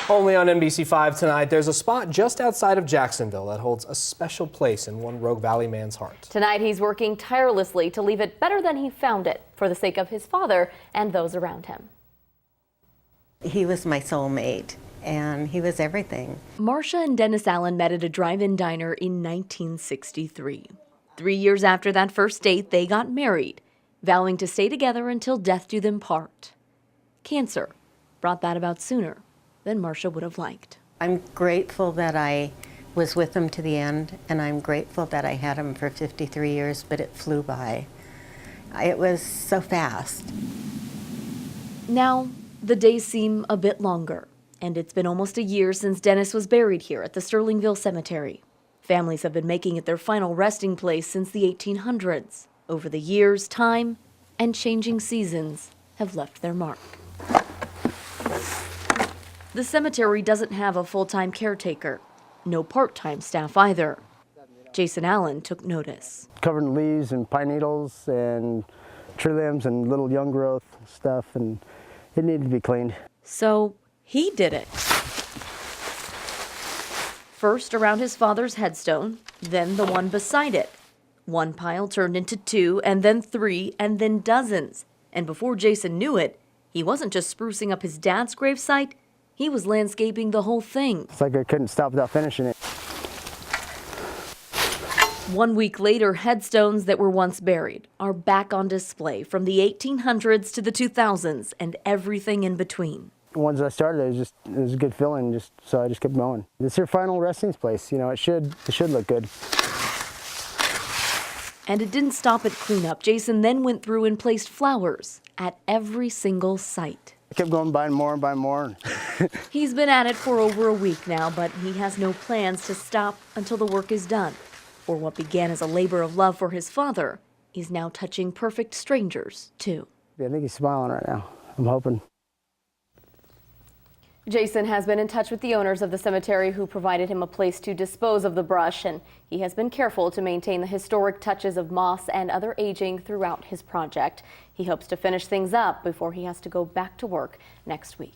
Only on NBC5 tonight, there's a spot just outside of Jacksonville that holds a special place in one Rogue Valley man's heart. Tonight, he's working tirelessly to leave it better than he found it for the sake of his father and those around him. He was my soulmate, and he was everything. Marcia and Dennis Allen met at a drive-in diner in 1963. 3 years after that first date, they got married, vowing to stay together until death do them part. Cancer brought that about sooner than Marcia would have liked. I'm grateful that I was with him to the end, and I'm grateful that I had him for 53 years, but it flew by. It was so fast. Now, the days seem a bit longer, and it's been almost a year since Dennis was buried here at the Sterlingville Cemetery. Families have been making it their final resting place since the 1800s. Over the years, time and changing seasons have left their mark. The cemetery doesn't have a full-time caretaker, no part-time staff either. Jason Allen took notice. Covered in leaves and pine needles and tree limbs and little young growth stuff, and it needed to be cleaned. So he did it. First around his father's headstone, then the one beside it. One pile turned into 2, and then 3, and then dozens. And before Jason knew it, he wasn't just sprucing up his dad's gravesite, he was landscaping the whole thing. It's like I couldn't stop without finishing it. 1 week later, headstones that were once buried are back on display from the 1800s to the 2000s and everything in between. Once I started, it was a good feeling, so I just kept going. This is your final resting place. You know, it should look good. And it didn't stop at cleanup. Jason then went through and placed flowers at every single site. I kept going, buying more and buying more. He's been at it for over a week now, but he has no plans to stop until the work is done. For what began as a labor of love for his father is now touching perfect strangers, too. I think he's smiling right now. I'm hoping. Jason has been in touch with the owners of the cemetery who provided him a place to dispose of the brush, and he has been careful to maintain the historic touches of moss and other aging throughout his project. He hopes to finish things up before he has to go back to work next week.